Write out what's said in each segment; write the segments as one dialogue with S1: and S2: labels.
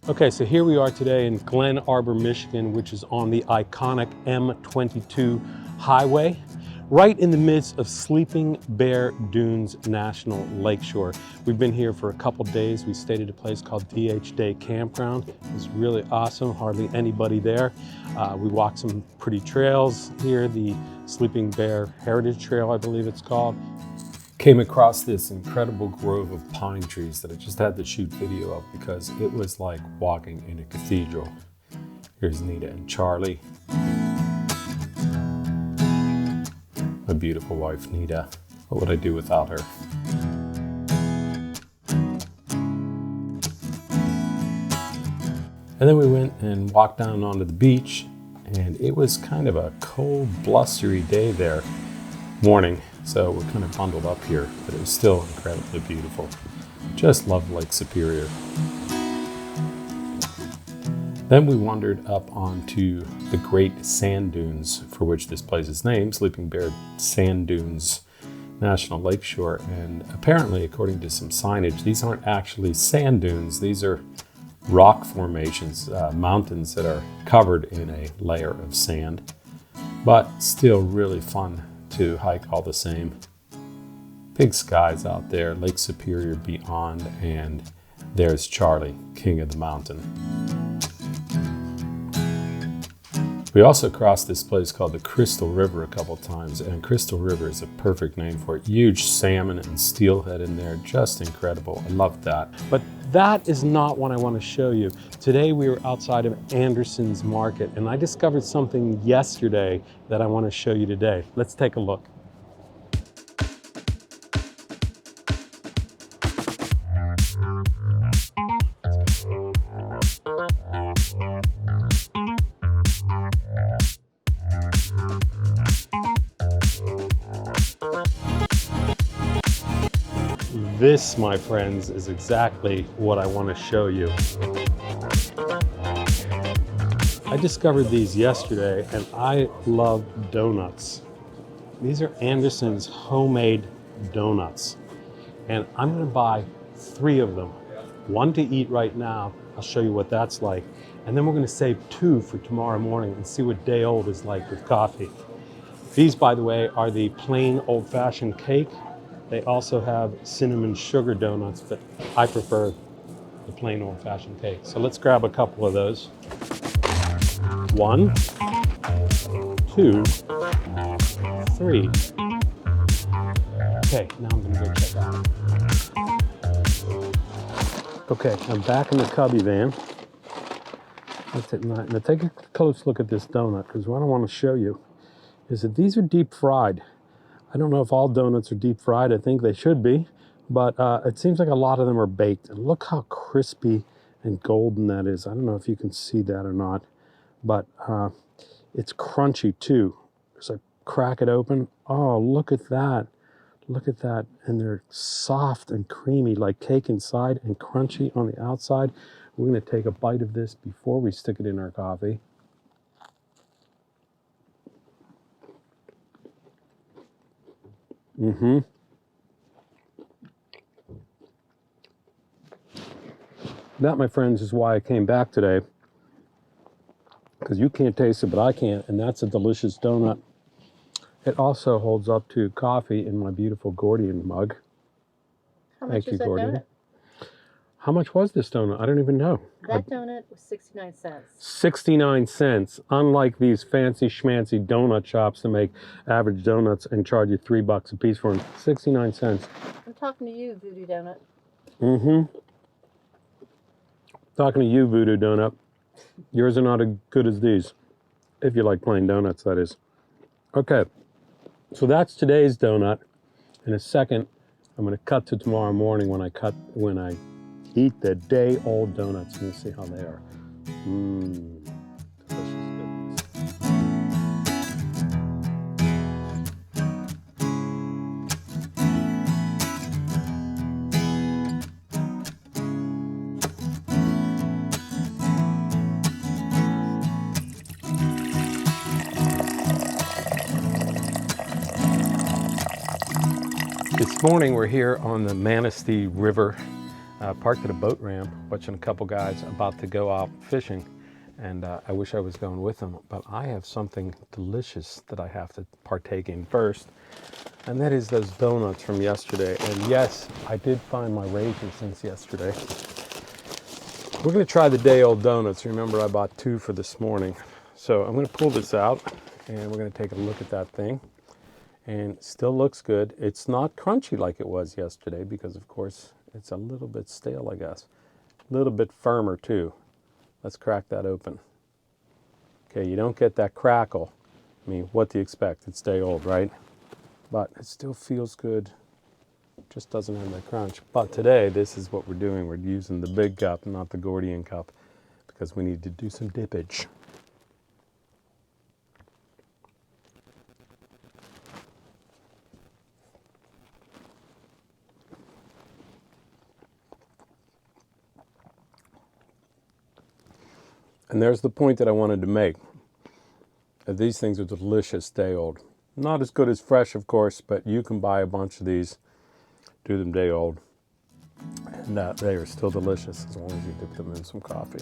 S1: Okay, so here we are today in Glen Arbor, Michigan, which is on the iconic M22 highway, right in the midst of Sleeping Bear Dunes National Lakeshore. We've been here for a couple days. We stayed at a place called DH Day Campground. It was really awesome, hardly anybody there. We walked some pretty trails here, the Sleeping Bear Heritage Trail, I believe it's called. Came across this incredible grove of pine trees that I just had to shoot video of because it was like walking in a cathedral. Here's Nita and Charlie. My beautiful wife, Nita. What would I do without her? And then we went and walked down onto the beach, and it was kind of a cold, blustery day there, morning. So we're kind of bundled up here, but it was still incredibly beautiful. Just love Lake Superior. Then we wandered up onto the Great Sand Dunes, for which this place is named, Sleeping Bear Sand Dunes National Lakeshore. And apparently, according to some signage, these aren't actually sand dunes. These are rock formations, mountains that are covered in a layer of sand, but still really fun to hike all the same. Big skies out there, Lake Superior beyond, and there's Charlie, king of the mountain. We also crossed this place called the Crystal River a couple times, and Crystal River is a perfect name for it. Huge salmon and steelhead in there, just incredible. I love that. But that is not what I want to show you. Today we were outside of Anderson's Market, and I discovered something yesterday that I want to show you today. Let's take a look. This, my friends, is exactly what I want to show you. I discovered these yesterday, and I love donuts. These are Anderson's homemade donuts, and I'm going to buy 3 of them. 1 to eat right now. I'll show you what that's like. And then we're going to save 2 for tomorrow morning and see what day old is like with coffee. These, by the way, are the plain old-fashioned cake. They also have cinnamon sugar donuts, but I prefer the plain old-fashioned cake. So let's grab a couple of those. 1, 2, 3. Okay, now I'm gonna go check out. Okay, I'm back in the Cubby van. Now take a close look at this donut, because what I want to show you is that these are deep fried. I don't know if all donuts are deep fried. I think they should be, but it seems like a lot of them are baked. And look how crispy and golden that is. I don't know if you can see that or not, but it's crunchy too. As I crack it open, oh, look at that. Look at that. And they're soft and creamy like cake inside and crunchy on the outside. We're going to take a bite of this before we stick it in our coffee. That, my friends, is why I came back today, because you can't taste it, but I can, and that's a delicious donut. It also holds up to coffee in my beautiful Gordian mug.
S2: How much is that donut?
S1: How much was this donut? I don't even know.
S2: That donut was 69 cents.
S1: 69 cents. Unlike these fancy schmancy donut shops that make average donuts and charge you $3 a piece for them. 69 cents.
S2: I'm talking to you, Voodoo Donut.
S1: Talking to you, Voodoo Donut. Yours are not as good as these. If you like plain donuts, that is. Okay, so that's today's donut. In a second, I'm going to cut to tomorrow morning when I eat the day-old donuts, and you'll see how they are. Delicious goodness. This morning we're here on the Manistee River Parked at a boat ramp, watching a couple guys about to go out fishing, and I wish I was going with them, but I have something delicious that I have to partake in first, and that is those donuts from yesterday. And yes, I did find my razor since yesterday. We're going to try the day-old donuts. Remember, I bought 2 for this morning. So I'm going to pull this out, and we're going to take a look at that thing. And it still looks good. It's not crunchy like it was yesterday because, of course, it's a little bit stale, I guess. A little bit firmer, too. Let's crack that open. Okay, you don't get that crackle. I mean, what do you expect? It's day-old, right? But it still feels good. Just doesn't have that crunch. But today, this is what we're doing. We're using the big cup, not the Gordian cup, because we need to do some dippage. And there's the point that I wanted to make. These things are delicious day old. Not as good as fresh, of course, but you can buy a bunch of these, do them day old, and they are still delicious as long as you dip them in some coffee.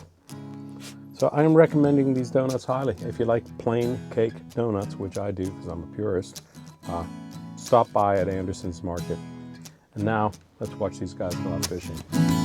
S1: So I am recommending these donuts highly. If you like plain cake donuts, which I do because I'm a purist, stop by at Anderson's Market. And now let's watch these guys go out fishing.